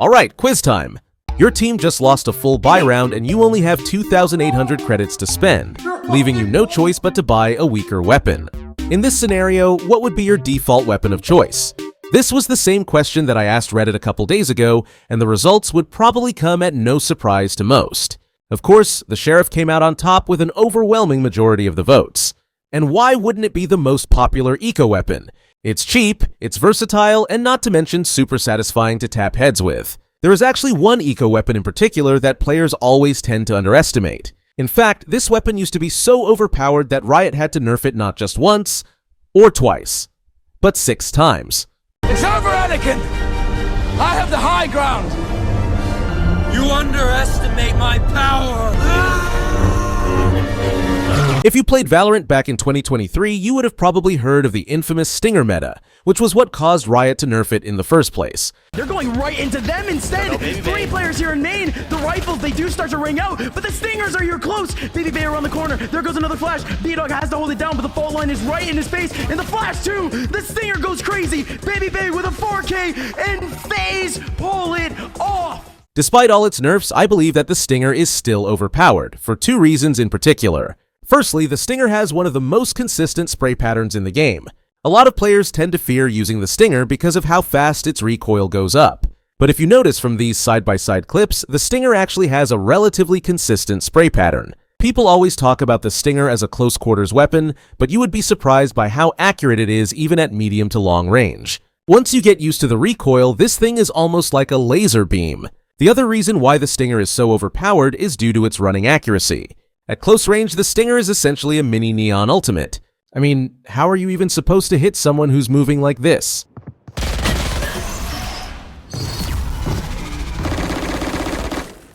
Alright, quiz time! Your team just lost a full buy round and you only have 2,800 credits to spend, leaving you no choice but to buy a weaker weapon. In this scenario, what would be your default weapon of choice? This was the same question that I asked Reddit a couple days ago, and the results would probably come at no surprise to most. Of course, the Sheriff came out on top with an overwhelming majority of the votes. And why wouldn't it be the most popular eco-weapon? It's cheap, it's versatile, and not to mention super satisfying to tap heads with. There is actually one eco-weapon in particular that players always tend to underestimate. In fact, this weapon used to be so overpowered that Riot had to nerf it not just once, or twice, but 6 times. It's over, Anakin! I have the high ground! You underestimate my power! If you played Valorant back in 2023, you would have probably heard of the infamous Stinger meta, which was what caused Riot to nerf it in the first place. They're going right into them instead! 3 players here in main! The rifles, they do start to ring out, but the Stingers are here close! Baby Bay around the corner, there goes another flash! B-Dog has to hold it down, but the fault line is right in his face, and the flash too! The Stinger goes crazy! Baby Bay with a 4K, and FaZe pull it off! Despite all its nerfs, I believe that the Stinger is still overpowered, for 2 reasons in particular. Firstly, the Stinger has one of the most consistent spray patterns in the game. A lot of players tend to fear using the Stinger because of how fast its recoil goes up. But if you notice from these side-by-side clips, the Stinger actually has a relatively consistent spray pattern. People always talk about the Stinger as a close-quarters weapon, but you would be surprised by how accurate it is even at medium to long range. Once you get used to the recoil, this thing is almost like a laser beam. The other reason why the Stinger is so overpowered is due to its running accuracy. At close range, the Stinger is essentially a mini Neon Ultimate. I mean, how are you even supposed to hit someone who's moving like this?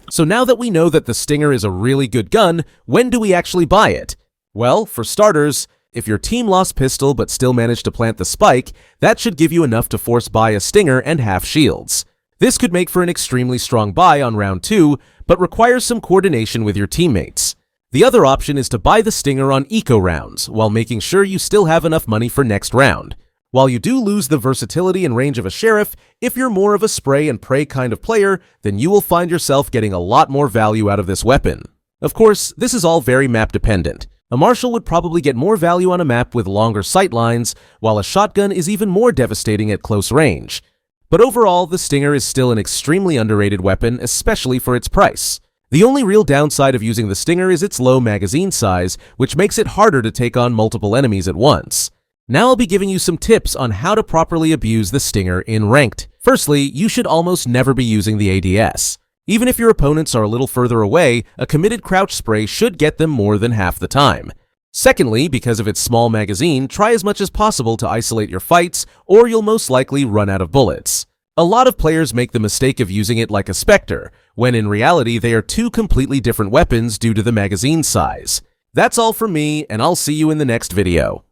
So now that we know that the Stinger is a really good gun, when do we actually buy it? Well, for starters, if your team lost pistol but still managed to plant the spike, that should give you enough to force buy a Stinger and half shields. This could make for an extremely strong buy on round 2, but requires some coordination with your teammates. The other option is to buy the Stinger on eco rounds, while making sure you still have enough money for next round. While you do lose the versatility and range of a Sheriff, if you're more of a spray and pray kind of player, then you will find yourself getting a lot more value out of this weapon. Of course, this is all very map dependent. A Marshal would probably get more value on a map with longer sight lines, while a shotgun is even more devastating at close range. But overall, the Stinger is still an extremely underrated weapon, especially for its price. The only real downside of using the Stinger is its low magazine size, which makes it harder to take on multiple enemies at once. Now I'll be giving you some tips on how to properly abuse the Stinger in Ranked. Firstly, you should almost never be using the ADS. Even if your opponents are a little further away, a committed crouch spray should get them more than half the time. Secondly, because of its small magazine, try as much as possible to isolate your fights, or you'll most likely run out of bullets. A lot of players make the mistake of using it like a Spectre, when in reality they are 2 completely different weapons due to the magazine size. That's all from me, and I'll see you in the next video.